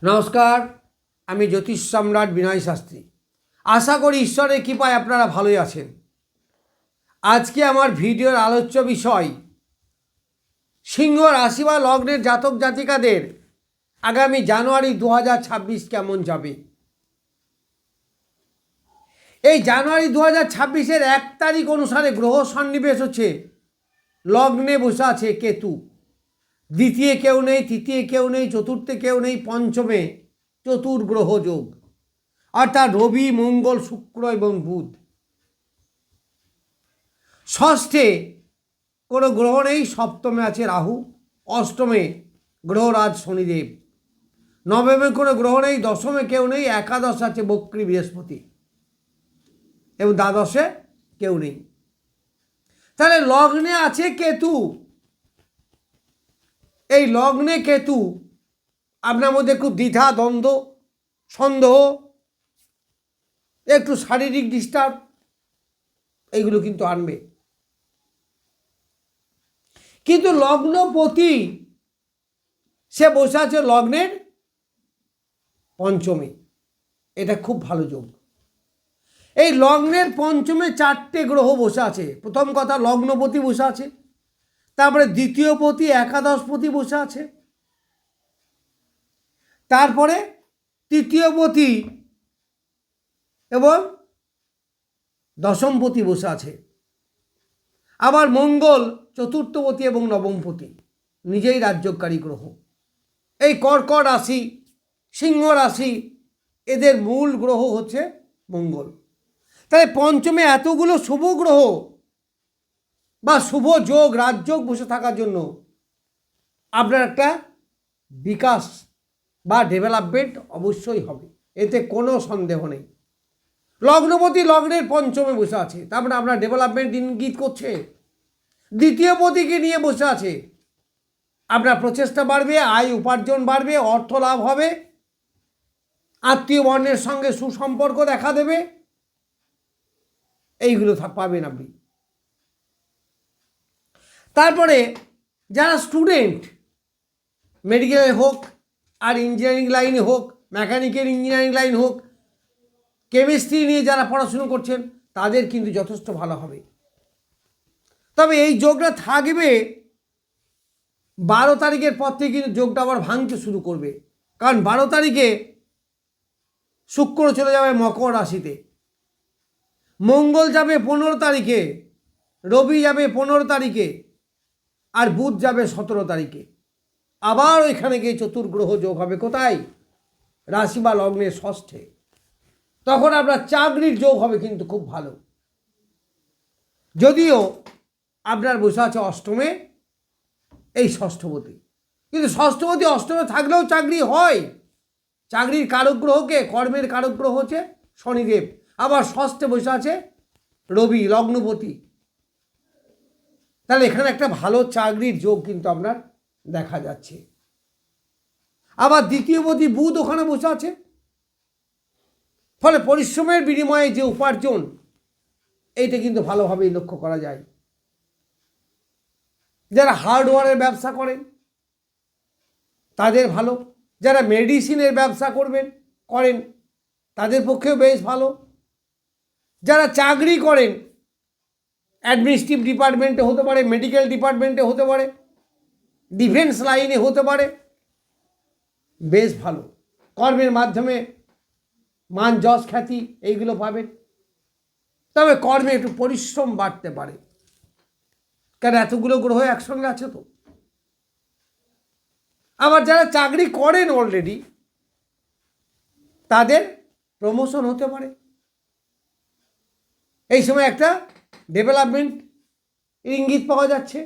নমস্কার, আমি জ্যোতিষ সম্রাট বিনয় শাস্ত্রী। আশা করি ঈশ্বরের কৃপায় আপনারা ভালোই আছেন। আজকে আমার ভিডিওর আলোচ্য বিষয় সিংহ রাশি বা লগ্নের জাতক জাতিকাদের আগামী জানুয়ারি 2026 কেমন যাবে। এই জানুয়ারি 2026-এর 1 তারিখ অনুসারে গ্রহ সন্নিবেশ হচ্ছে, লগ্নে বসে আছে কেতু। দ্বিতীয় কেউ নেই, তৃতীয় কেউ নেই, চতুর্থে কেউ নেই, পঞ্চমে চতুর্গ্রহ যোগ, অর্থাৎ রবি, মঙ্গল, শুক্র এবং বুধ। ষষ্ঠে কোনো গ্রহ নেই, সপ্তমে আছে রাহু, অষ্টমে গ্রহরাজ শনিদেব, নবমে কোনো গ্রহ নেই, দশমে কেউ নেই, একাদশ আছে বক্রী বৃহস্পতি এবং দ্বাদশে কেউ নেই। তাহলে লগ্নে আছে কেতু। এই লগ্নে কেতু আপনার মধ্যে একটু দ্বিধা, দ্বন্দ্ব, সন্দেহ, একটু শারীরিক ডিস্টার্ব এইগুলো কিন্তু আনবে। কিন্তু লগ্নপতি সে বসে আছে লগ্নের পঞ্চমে, এটা খুব ভালো যোগ। এই লগ্নের পঞ্চমে 4টে গ্রহ বসে আছে। প্রথম কথা, লগ্নপতি বসে আছে, তারপরে দ্বিতীয়পতি, একাদশপতি বসে আছে, তারপরে তৃতীয়পতি এবং দশমপতি বসে আছে। আবার মঙ্গল চতুর্থপতি এবং নবমপতি, নিজেই রাজ্যকারী গ্রহ। এই কর্কট রাশি, সিংহ রাশি, এদের মূল গ্রহ হচ্ছে মঙ্গল। তাই পঞ্চমে এতগুলো শুভ গ্রহ বা শুভ যোগ, রাজযোগ বসে থাকার জন্য আপনার একটা বিকাশ বা ডেভেলপমেন্ট অবশ্যই হবে, এতে কোনো সন্দেহ নেই। লগ্নপতি লগ্নের পঞ্চমে বসে আছে, তার মানে আপনার ডেভেলপমেন্ট ইঙ্গিত করছে। দ্বিতীয়পতিকে নিয়ে বসে আছে, আপনার প্রচেষ্টা বাড়বে, আয় উপার্জন বাড়বে, অর্থ লাভ হবে, আত্মীয় বর্ণের সঙ্গে সুসম্পর্ক দেখা দেবে, এইগুলো পাবেন আপনি। তারপরে যারা স্টুডেন্ট, মেডিকেলে হোক আর ইঞ্জিনিয়ারিং লাইনে হোক, মেকানিক্যাল ইঞ্জিনিয়ারিং লাইন হোক, কেমিস্ট্রি নিয়ে যারা পড়াশুনো করছেন, তাদের কিন্তু যথেষ্ট ভালো হবে। তবে এই যোগটা থাকবে 12 তারিখের পর থেকে, কিন্তু যোগটা আবার ভাঙতে শুরু করবে। কারণ 12 তারিখে শুক্র চলে যাবে মকর রাশিতে, মঙ্গল যাবে 15 তারিখে, রবি যাবে 15 তারিখে, আর বুধ যাবে 17 তারিখে। আবার ওইখানে গিয়ে চতুর্গ্রহ যোগ হবে। কোথায়? রাশি বা লগ্নের ষষ্ঠে। তখন আপনার চাকরির যোগ হবে কিন্তু খুব ভালো। যদিও আপনার বসে আছে অষ্টমে এই ষষ্ঠপতি, কিন্তু ষষ্ঠপতি অষ্টমে থাকলেও চাকরি হয়। চাকরির কারক গ্রহকে, কর্মের কারক গ্রহ হচ্ছে শনিদেব। আবার ষষ্ঠে বসে আছে রবি, লগ্নপতি। তাহলে এখানে একটা ভালো চাকরির যোগ কিন্তু আপনার দেখা যাচ্ছে। আবার দ্বিতীয়পতি বুধ ওখানে বসে আছে, ফলে পরিশ্রমের বিনিময়ে যে উপার্জন, এইটা কিন্তু ভালোভাবেই লক্ষ্য করা যায়। যারা হার্ডওয়্যারের ব্যবসা করেন তাদের ভালো, যারা মেডিসিনের ব্যবসা করেন তাদের পক্ষেও বেশ ভালো, যারা চাকরি করেন অ্যাডমিনিস্ট্রেটিভ ডিপার্টমেন্টে হতে পারে, মেডিকেল ডিপার্টমেন্টে হতে পারে, ডিফেন্স লাইনে হতে পারে, বেশ ভালো। কর্মের মাধ্যমে মান, যশ, খ্যাতি এইগুলো পাবেন। তবে কর্মে একটু পরিশ্রম বাড়তে পারে, কারণ এতগুলো গ্রহ একসঙ্গে আছে তো। আবার যারা চাকরি করেন অলরেডি, তাদের প্রমোশন হতে পারে। এই সময় একটা ডেভেলপমেন্ট ইঙ্গিত পাওয়া যাচ্ছে।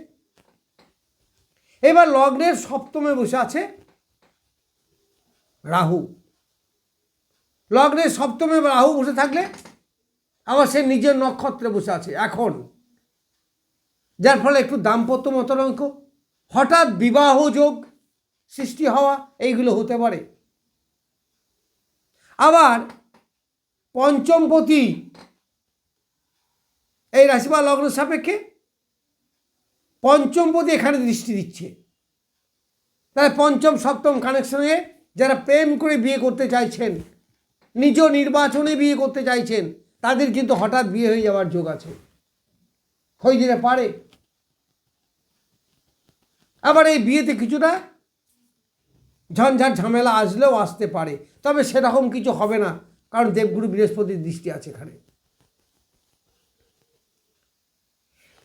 এবার লগ্নের সপ্তমে বসে আছে রাহু। লগ্নের সপ্তমে রাহু বসে থাকলে আবার সে নিজের নক্ষত্রে বসে আছে এখন, যার ফলে একটু দাম্পত্য মতানৈক্য, হঠাৎ বিবাহ যোগ সৃষ্টি হওয়া, এইগুলো হতে পারে। আবার পঞ্চমপতি এই রাশি বা লগ্ন সাপেক্ষে পঞ্চমপতি এখানে দৃষ্টি দিচ্ছে। তাহলে পঞ্চম সপ্তম কানেকশনে যারা প্রেম করে বিয়ে করতে চাইছেন, নিজ নির্বাচনে বিয়ে করতে চাইছেন, তাদের কিন্তু হঠাৎ বিয়ে হয়ে যাওয়ার যোগ আছে, হয়ে যেতে পারে। আবার এই বিয়েতে কিছুটা ঝঞ্ঝাট ঝামেলা আসলেও আসতে পারে, তবে সেরকম কিছু হবে না, কারণ দেবগুরু বৃহস্পতির দৃষ্টি আছে এখানে।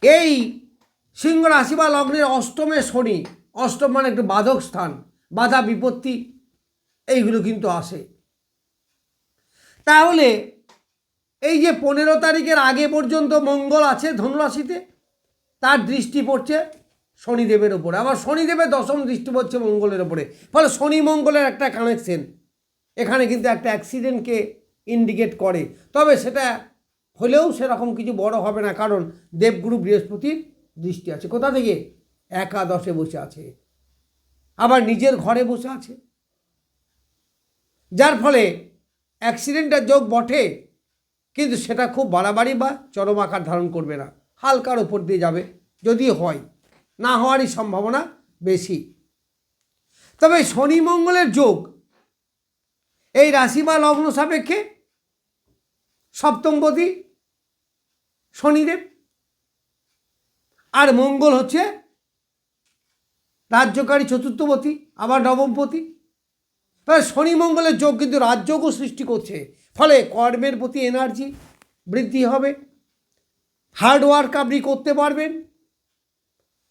এই সিংহ রাশি বা লগ্নের অষ্টমে শনি, অষ্টম মানে একটু বাধক স্থান, বাধা বিপত্তি এইগুলো কিন্তু আসে। তাহলে এই যে 15 তারিখের আগে পর্যন্ত মঙ্গল আছে ধনুরাশিতে, তার দৃষ্টি পড়ছে শনিদেবের ওপরে, আবার শনিদেবের দশম দৃষ্টি পড়ছে মঙ্গলের ওপরে, ফলে শনি মঙ্গলের একটা কানেকশন এখানে কিন্তু একটা অ্যাক্সিডেন্টকে ইন্ডিকেট করে। তবে সেটা হলেও সেরকম কিছু বড় হবে না, কারণ দেবগুরু বৃহস্পতির দৃষ্টি আছে। কোথা থেকে? একাদশে বসে আছে, আবার নিজের ঘরে বসে আছে, যার ফলে অ্যাক্সিডেন্টের যোগ বটে, কিন্তু সেটা খুব বাড়াবাড়ি বা চরম আকার ধারণ করবে না, হালকার ওপর দিয়ে যাবে, যদি হয়, না হওয়ারই সম্ভাবনা বেশি। তবে শনি মঙ্গলের যোগ এই রাশি বা লগ্ন সাপেক্ষে সপ্তমপতি শনিদেব, আর মঙ্গল হচ্ছে রাজ্যকারী চতুর্থপতি, আবার নবমপতি। শনি মঙ্গলের যোগ কিন্তু রাজযোগও সৃষ্টি করছে, ফলে কর্মের প্রতি এনার্জি বৃদ্ধি হবে, হার্ডওয়ার্ক আপনি করতে পারবেন।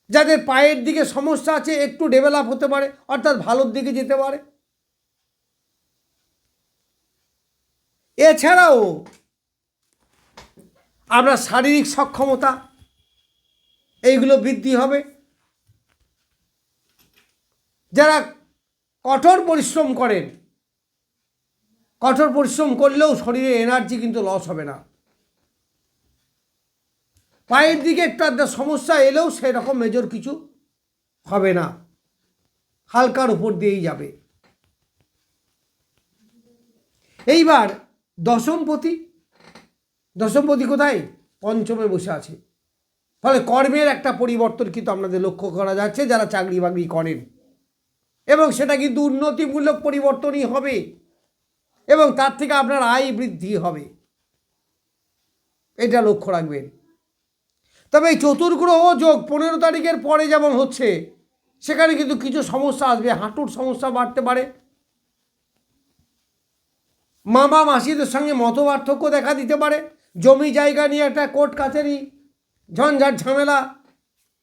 যাদের পায়ের দিকে সমস্যা আছে একটু ডেভেলপ হতে পারে, অর্থাৎ ভালোর দিকে যেতে পারে। এছাড়াও আপনার শারীরিক সক্ষমতা এইগুলো বৃদ্ধি হবে। যারা কঠোর পরিশ্রম করেন, কঠোর পরিশ্রম করলেও শরীরে এনার্জি কিন্তু লস হবে না। পায়ের দিকে একটু একটা সমস্যা এলেও সেরকম মেজর কিছু হবে না, হালকার উপর দিয়েই যাবে। এইবার দশমপতি, দশমপতি কোথায়? পঞ্চমে বসে আছে, ফলে কর্মের একটা পরিবর্তন কিন্তু আপনাদের লক্ষ্য করা যাচ্ছে যারা চাকরি বাকরি করেন, এবং সেটা কিন্তু উন্নতিমূলক পরিবর্তনই হবে, এবং তার থেকে আপনার আয় বৃদ্ধি হবে, এটা লক্ষ্য রাখবেন। তবে এই চতুর্গ্রহ যোগ 15 তারিখের পরে যেমন হচ্ছে, সেখানে কিন্তু কিছু সমস্যা আসবে, হাঁটুর সমস্যা বাড়তে পারে, মামা মাসিদের সঙ্গে মতপার্থক্য দেখা দিতে পারে, জমি জায়গা নিয়ে একটা কোর্ট কাছারি ঝঞ্ঝাট ঝামেলা,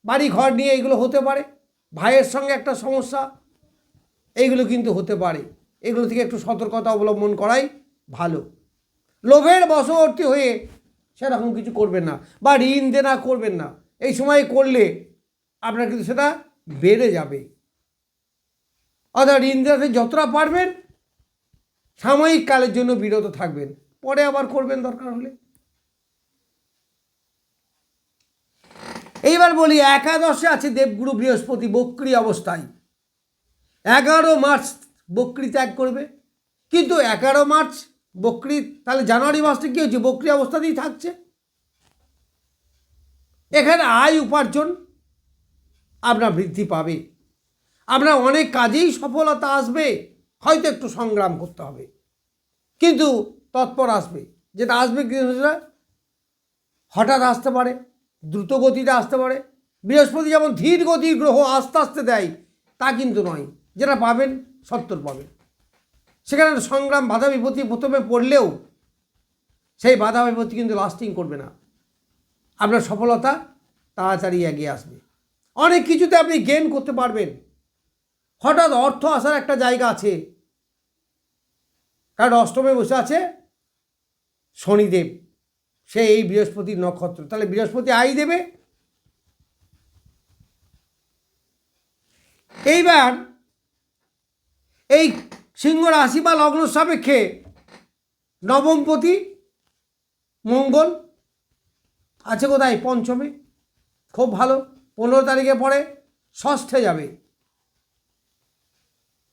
বাড়ি ঘর নিয়ে এগুলো হতে পারে, ভাইয়ের সঙ্গে একটা সমস্যা, এইগুলো কিন্তু হতে পারে। এগুলো থেকে একটু সতর্কতা অবলম্বন করাই ভালো। লোভের বশবর্তী হয়ে সেরকম কিছু করবেন না, বা ঋণ দেনা করবেন না, এই সময় করলে আপনার কিন্তু সেটা বেড়ে যাবে। অর্থাৎ ঋণ দেনাতে যতটা পারবেন সাময়িক কালের জন্য বিরত থাকবেন, পরে আবার করবেন দরকার হলে। এইবার বলি, একাদশে আছে দেবগুরু বৃহস্পতি বক্রী অবস্থায়, 11 মার্চ বক্রী ত্যাগ করবে। কিন্তু 11 মার্চ বক্রী, তাহলে জানুয়ারি মাসটা কী হচ্ছে? বক্রী অবস্থাতেই থাকছে। এখানে আয় উপার্জন আপনার বৃদ্ধি পাবে, আপনার অনেক কাজেই সফলতা আসবে, হয়তো একটু সংগ্রাম করতে হবে, কিন্তু তৎপর আসবে। যেটা আসবে সেটা হঠাৎ আসতে পারে, দ্রুত গতিতে আসতে পারে। বৃহস্পতি যেমন ধীর গতির গ্রহ, আস্তে আস্তে দেয়, তা কিন্তু নয়। যেটা পাবেন সত্তর পাবেন। সেখানে সংগ্রাম বাধা বিপত্তি প্রথমে পড়লেও সেই বাধা বিপত্তি কিন্তু লাস্টিং করবে না, আপনার সফলতা তাড়াতাড়ি এগিয়ে আসবে। অনেক কিছুতে আপনি গেইন করতে পারবেন, হঠাৎ অর্থ আসার একটা জায়গা আছে, কারণ অষ্টমে বসে আছে শনিদেব, সে এই বৃহস্পতির নক্ষত্র, তাহলে বৃহস্পতি আয় দেবে। এইবার এই সিংহ রাশি বা লগ্ন সাপেক্ষে নবমপতি মঙ্গল আছে কোথায়? পঞ্চমে, খুব ভালো। 15 তারিখে পরে ষষ্ঠে যাবে,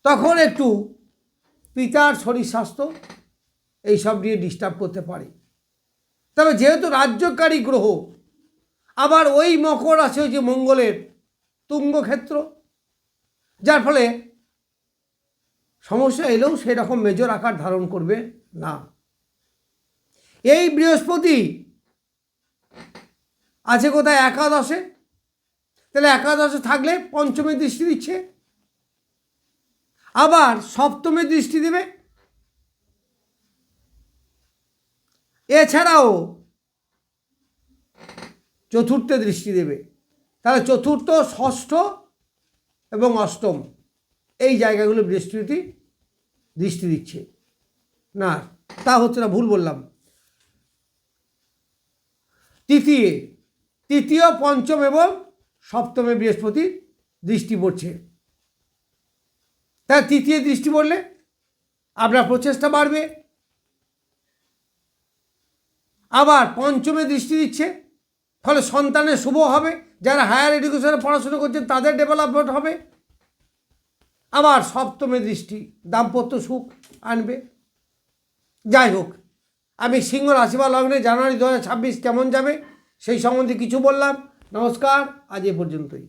তখন একটু পিতার শরীর স্বাস্থ্য এইসব নিয়ে ডিস্টার্ব করতে পারে। তবে যেহেতু রাজ্যকারী গ্রহ, আবার ওই মকর রাশি হচ্ছে মঙ্গলের তুঙ্গক্ষেত্র, যার ফলে সমস্যা এলেও সেরকম মেজর আকার ধারণ করবে না। এই বৃহস্পতি আছে কোথায়? একাদশে। তাহলে একাদশে থাকলে পঞ্চমে দৃষ্টি দিচ্ছে, আবার সপ্তমে দৃষ্টি দেবে, এছাড়াও চতুর্থে দৃষ্টি দেবে। তাহলে চতুর্থ, ষষ্ঠ এবং অষ্টম এই জায়গাগুলো বৃহস্পতি দৃষ্টি দিচ্ছে না, তা হচ্ছে না, ভুল বললাম। তৃতীয়, পঞ্চম এবং সপ্তমে বৃহস্পতি দৃষ্টি পড়ছে। তাই তৃতীয় দৃষ্টি পড়লে আপনার প্রচেষ্টা বাড়বে। আবার পঞ্চমে দৃষ্টি দিচ্ছে, ফলে সন্তানের শুভ হবে, যারা হায়ার এডুকেশনে পড়াশোনা করছেন তাদের ডেভেলপমেন্ট হবে। আবার সপ্তমে দৃষ্টি দাম্পত্য সুখ আনবে। যাই হোক, আমি সিংহ রাশি বা লগ্নে জানুয়ারি 2026 কেমন যাবে সেই সম্বন্ধে কিছু বললাম। নমস্কার, আজ এ পর্যন্তই।